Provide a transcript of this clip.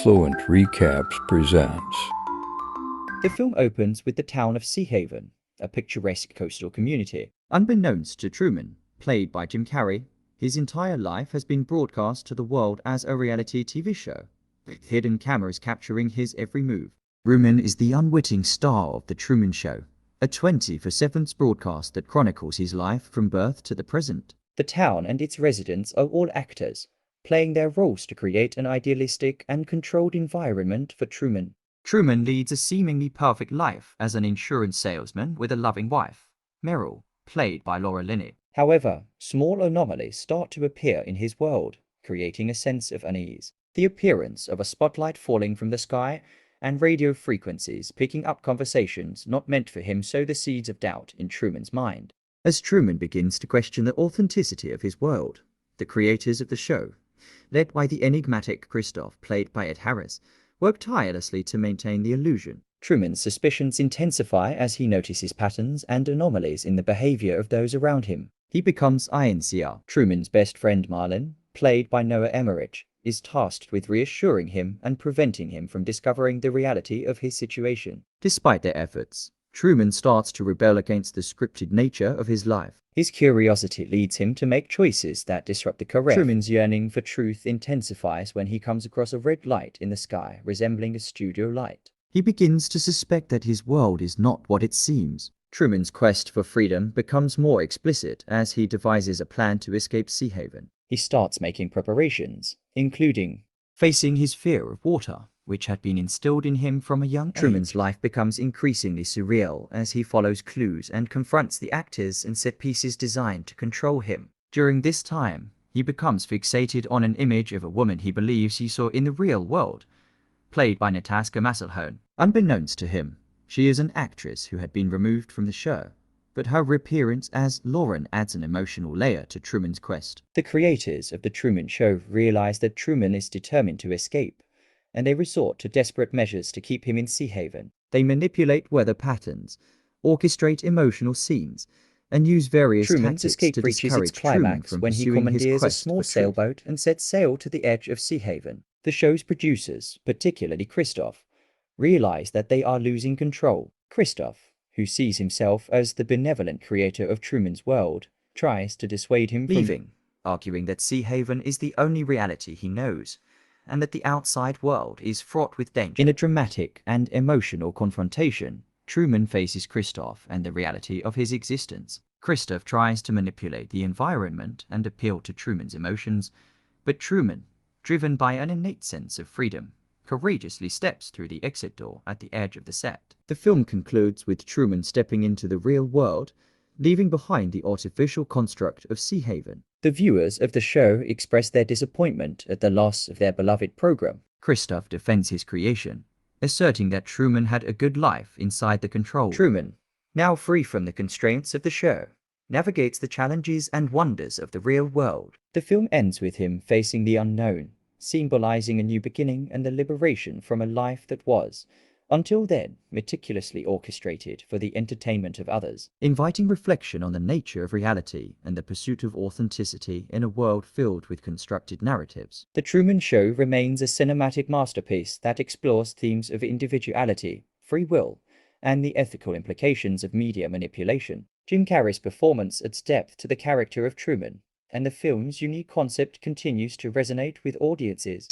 Fluent Recaps presents. The film opens with the town of Seahaven, a picturesque coastal community. Unbeknownst to Truman, played by Jim Carrey, his entire life has been broadcast to the world as a reality TV show, with hidden cameras capturing his every move. Truman is the unwitting star of The Truman Show, a 24/7 broadcast that chronicles his life from birth to the present. The town and its residents are all actors, playing their roles to create an idealistic and controlled environment for Truman. Truman leads a seemingly perfect life as an insurance salesman with a loving wife, Meryl, played by Laura Linney. However, small anomalies start to appear in his world, creating a sense of unease. The appearance of a spotlight falling from the sky and radio frequencies picking up conversations not meant for him sow the seeds of doubt in Truman's mind. As Truman begins to question the authenticity of his world, the creators of the show, led by the enigmatic Christof, played by Ed Harris, work tirelessly to maintain the illusion. Truman's suspicions intensify as he notices patterns and anomalies in the behavior of those around him. He becomes INCR. Truman's best friend Marlin, played by Noah Emmerich, is tasked with reassuring him and preventing him from discovering the reality of his situation. Despite their efforts, Truman starts to rebel against the scripted nature of his life. His curiosity leads him to make choices that disrupt the correct. Truman's yearning for truth intensifies when he comes across a red light in the sky resembling a studio light. He begins to suspect that his world is not what it seems. Truman's quest for freedom becomes more explicit as he devises a plan to escape Seahaven. He starts making preparations, including facing his fear of water, which had been instilled in him from a young age. Truman's life becomes increasingly surreal as he follows clues and confronts the actors and set pieces designed to control him. During this time, he becomes fixated on an image of a woman he believes he saw in the real world, played by Natasha Masselhone. Unbeknownst to him, she is an actress who had been removed from the show, but her reappearance as Lauren adds an emotional layer to Truman's quest. The creators of The Truman Show realize that Truman is determined to escape, and they resort to desperate measures to keep him in Seahaven. They manipulate weather patterns, orchestrate emotional scenes, and use various Truman's tactics escape to reaches discourage its Truman climax from when he pursuing his commandeers a quest small for truth. sailboat and sets sail to the edge of Seahaven. The show's producers, particularly Christof, realize that they are losing control. Christof, who sees himself as the benevolent creator of Truman's world, tries to dissuade him from leaving, arguing that Seahaven is the only reality he knows, and that the outside world is fraught with danger. In a dramatic and emotional confrontation, Truman faces Christof and the reality of his existence. Christof tries to manipulate the environment and appeal to Truman's emotions, but Truman, driven by an innate sense of freedom, courageously steps through the exit door at the edge of the set. The film concludes with Truman stepping into the real world, leaving behind the artificial construct of Seahaven. The viewers of the show express their disappointment at the loss of their beloved program. Christof defends his creation, asserting that Truman had a good life inside the control. Truman, now free from the constraints of the show, navigates the challenges and wonders of the real world. The film ends with him facing the unknown, symbolizing a new beginning and the liberation from a life that was, until then, meticulously orchestrated for the entertainment of others, inviting reflection on the nature of reality and the pursuit of authenticity in a world filled with constructed narratives. The Truman Show remains a cinematic masterpiece that explores themes of individuality, free will, and the ethical implications of media manipulation. Jim Carrey's performance adds depth to the character of Truman, and the film's unique concept continues to resonate with audiences.